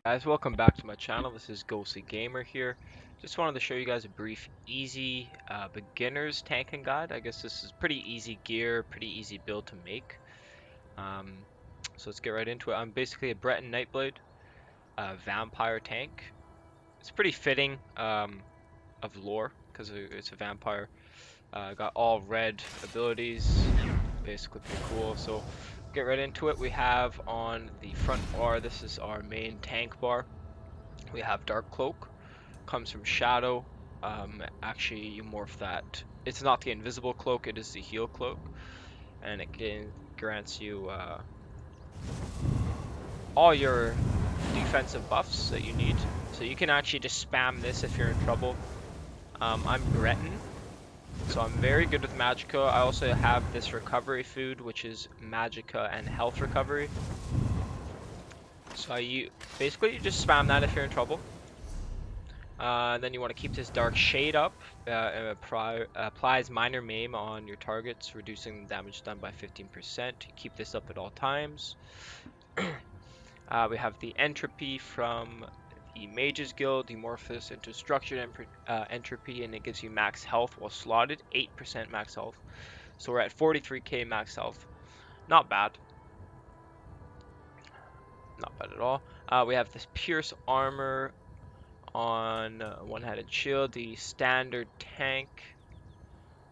Guys, welcome back to my channel. This is Ghostly Gamer here. Just wanted to show you guys a brief, easy beginner's tanking guide. I guess this is pretty easy gear, pretty easy build to make. So let's get right into it. I'm basically a Breton Nightblade, vampire tank. It's pretty fitting of lore because it's a vampire. Got all red abilities, basically pretty cool. So get right into it. We have on the front bar, this is our main tank bar. We have Dark Cloak, comes from Shadow. Actually, you morph that. It's not the invisible cloak, it is the heal cloak, and it grants you all your defensive buffs that you need. So you can actually just spam this if you're in trouble. I'm Breton, so I'm very good with Magicka. I also have this recovery food, which is Magicka and health recovery. So basically you just spam that if you're in trouble. Then you want to keep this Dark Shade up. It applies minor maim on your targets, reducing the damage done by 15%. Keep this up at all times. We have the Entropy from the Mages Guild. You morph this into Structured Entropy, and it gives you max health while slotted, 8% max health. So we're at 43k max health. Not bad. Not bad at all. We have this Pierce Armor on one-handed shield, the standard tank.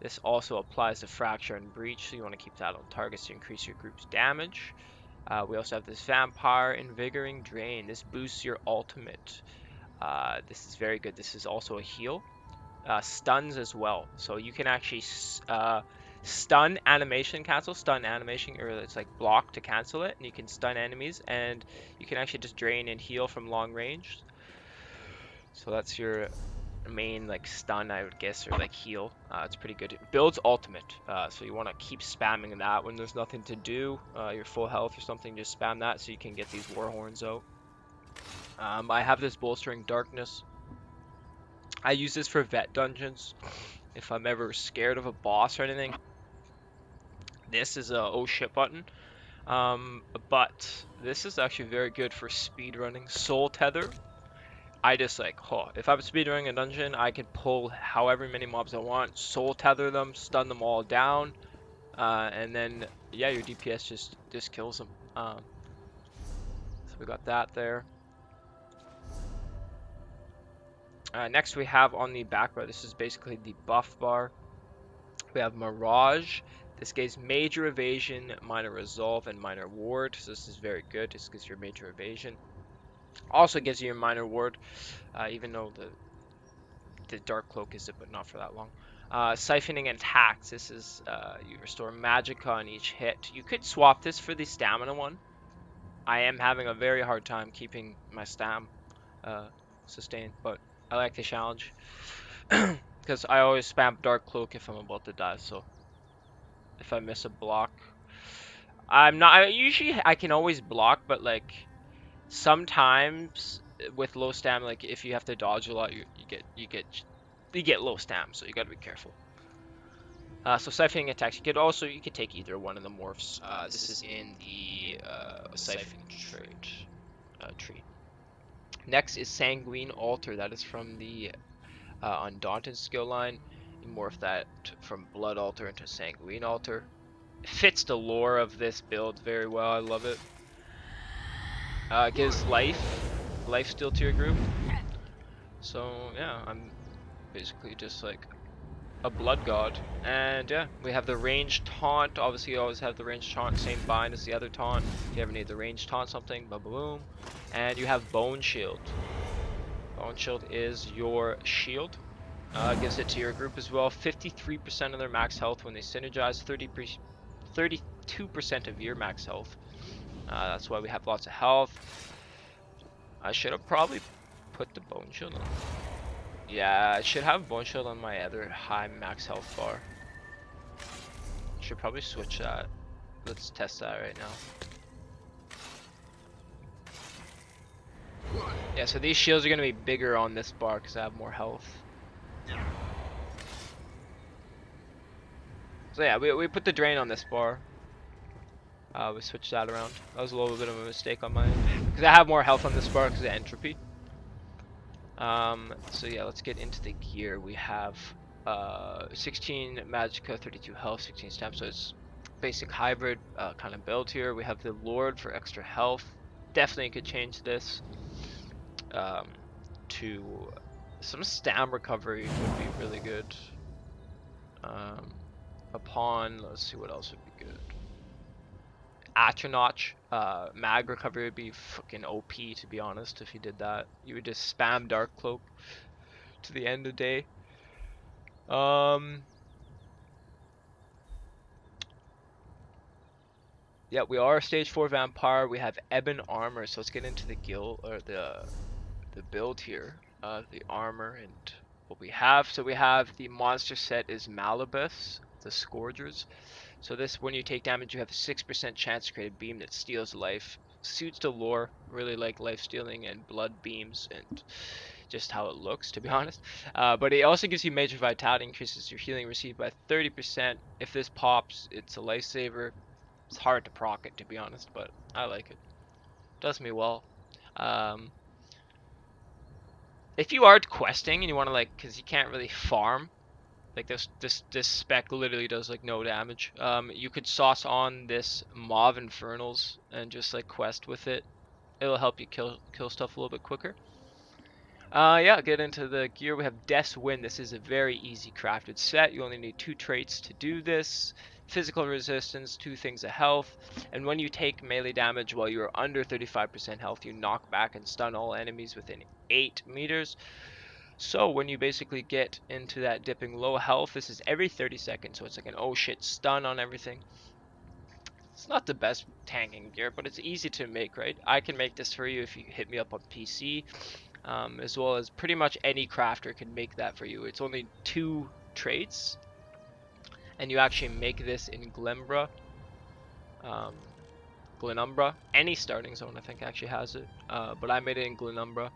This also applies to fracture and breach, so you want to keep that on targets to increase your group's damage. We also have this vampire invigorating drain. This boosts your ultimate. This is very good. This is also a heal. Stuns as well, so you can actually stun animation cancel, stun animation, or it's like block to cancel it, and you can stun enemies, and you can actually just drain and heal from long range. So that's your main like stun, I would guess, or like heal. It's pretty good. It builds ultimate, so you want to keep spamming that when there's nothing to do. You're full health or something, just spam that so you can get these war horns out. I have this bolstering darkness. I use this for vet dungeons if I'm ever scared of a boss or anything. This is a oh shit button. But this is actually very good for speedrunning. Soul Tether. I just like, if I'm speedrunning a dungeon, I can pull however many mobs I want, soul tether them, stun them all down, and then yeah, your DPS just kills them. So we got that there. Next we have on the back bar, this is basically the buff bar. We have Mirage. This gives major evasion, minor resolve, and minor ward. So this is very good. This gives your major evasion. Also gives you a minor ward, even though the Dark Cloak is it, but not for that long. Siphoning and Tax. This is you restore Magicka on each hit. You could swap this for the stamina one. I am having a very hard time keeping my stam sustained, but I like the challenge because I always spam Dark Cloak if I'm about to die. So if I miss a block, usually I can always block, but like sometimes with low stam, like if you have to dodge a lot, you get low stam, so you gotta be careful. So siphoning attacks, you could take either one of the morphs. This is in the siphoning tree. Next is Sanguine Altar. That is from the Undaunted skill line. You morph that from Blood Altar into Sanguine Altar. It fits the lore of this build very well. I love it. It gives life steal to your group. So yeah, I'm basically just like a blood god. And yeah, we have the ranged taunt. Obviously you always have the ranged taunt, same bind as the other taunt. If you ever need the ranged taunt something, boom boom. And you have Bone Shield. Bone Shield is your shield. Gives it to your group as well. 53% of their max health when they synergize, 32% of your max health. That's why we have lots of health. I should have probably put the Bone Shield on. Yeah, I should have Bone Shield on my other high max health bar. Should probably switch that. Let's test that right now. Yeah, so these shields are going to be bigger on this bar because I have more health. So yeah, we put the drain on this bar. We switched that around. That was a little bit of a mistake on my end. because I have more health on this bar because of entropy. So yeah, let's get into the gear. We have 16 magicka, 32 health, 16 stamina. So it's basic hybrid kind of build here. We have the Lord for extra health. Definitely could change this to some stam recovery would be really good. Upon, let's see what else would be good. Atronach, mag recovery would be fucking OP, to be honest. If you did that, you would just spam Dark Cloak to the end of the day. Yeah, we are a stage 4 vampire. We have ebon armor, so let's get into the guild or the build here. The armor and what we have. So we have the monster set is Malibus, the Scourgers. So this, when you take damage, you have a 6% chance to create a beam that steals life. Suits the lore, really like life stealing and blood beams and just how it looks, to be honest. But it also gives you major vitality, increases your healing received by 30%. If this pops, it's a lifesaver. It's hard to proc it, to be honest, but I like it. Does me well. If you are questing and you want to like, because you can't really farm, like this spec literally does like no damage. You could sauce on this Mauve Infernals and just like quest with it. It'll help you kill stuff a little bit quicker. Yeah, get into the gear. We have Death's Wind. This is a very easy crafted set. You only need 2 traits to do this. Physical resistance, 2 things of health, and when you take melee damage while you are under 35% health, you knock back and stun all enemies within 8 meters. So when you basically get into that dipping low health, this is every 30 seconds, so it's like an oh shit stun on everything. It's not the best tanking gear, but it's easy to make, right? I can make this for you if you hit me up on PC, as well as pretty much any crafter can make that for you. It's only 2 traits, and you actually make this in Glenumbra. Glenumbra. Any starting zone, I think, actually has it, but I made it in Glenumbra.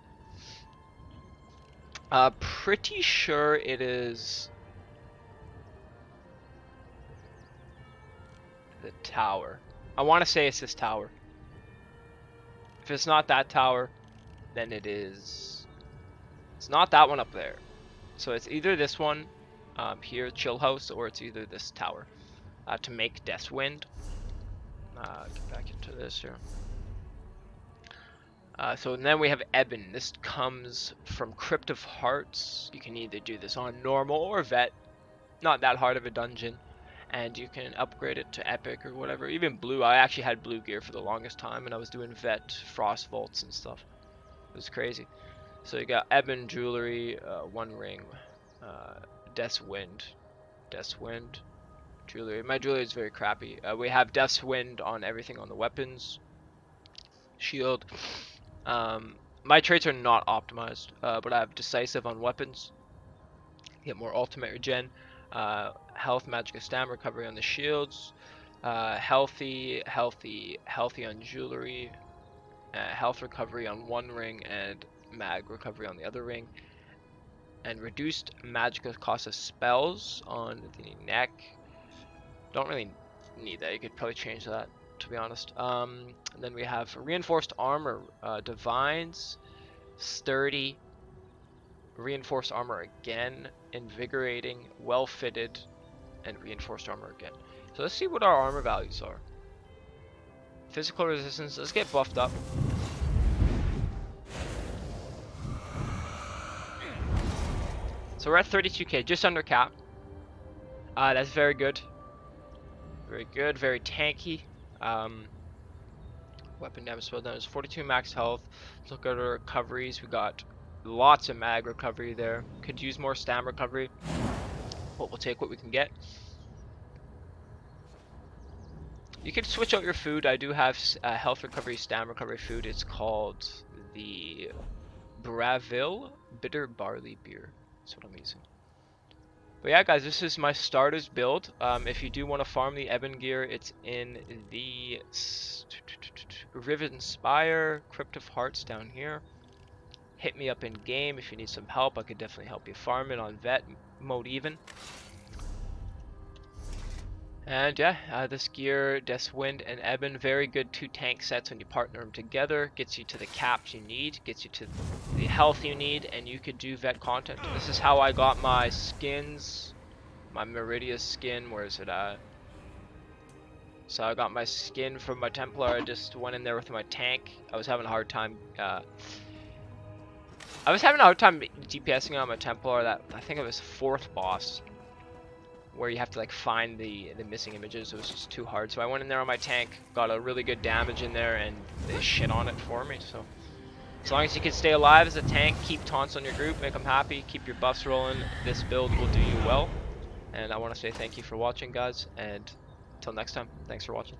Pretty sure it is the tower. I want to say it's this tower. If it's not that tower, then it is... It's not that one up there. So it's either this one here, Chill House, or it's either this tower. To make Death's Wind. Get back into this here. So then we have Ebon. This comes from Crypt of Hearts. You can either do this on normal or vet. Not that hard of a dungeon. And you can upgrade it to epic or whatever. Even blue. I actually had blue gear for the longest time, and I was doing vet frost vaults and stuff. It was crazy. So you got Ebon jewelry, 1 ring, Death's Wind, jewelry. My jewelry is very crappy. We have Death's Wind on everything on the weapons, shield. My traits are not optimized, but I have decisive on weapons. Get more ultimate regen. Health, magic, stamina recovery on the shields. Healthy on jewelry. Health recovery on 1 ring and mag recovery on the other ring. And reduced magic cost of spells on the neck. Don't really need that. You could probably change that, to be honest. And then we have reinforced armor, divines, sturdy, reinforced armor again, invigorating, well fitted, and reinforced armor again. So let's see what our armor values are. Physical resistance, let's get buffed up. So we're at 32k, just under cap. That's very good. Very good, very tanky. Weapon damage, spell damage, 42 max health. Let's look at our recoveries. We got lots of mag recovery there. Could use more stam recovery, but we'll take what we can get. You can switch out your food. I do have health recovery, stam recovery food. It's called the Braville Bitter Barley Beer. That's what I'm using. But yeah, guys, this is my starters build. If you do want to farm the Ebon gear, it's in the Riven Spire, Crypt of Hearts down here. Hit me up in game if you need some help. I could definitely help you farm it on vet mode even. And yeah, this gear, Deathwind and Eben, very good 2 tank sets when you partner them together. Gets you to the caps you need, gets you to the health you need, and you could do vet content. This is how I got my skins, my Meridius skin. Where is it at? So I got my skin from my Templar. I just went in there with my tank. I was having a hard time. DPSing on my Templar. That I think it was 4th boss, where you have to like find the missing images. It was just too hard. So I went in there on my tank, got a really good damage in there, and they shit on it for me. So as long as you can stay alive as a tank, keep taunts on your group, make them happy, keep your buffs rolling, this build will do you well. And I want to say thank you for watching, guys, and until next time, thanks for watching.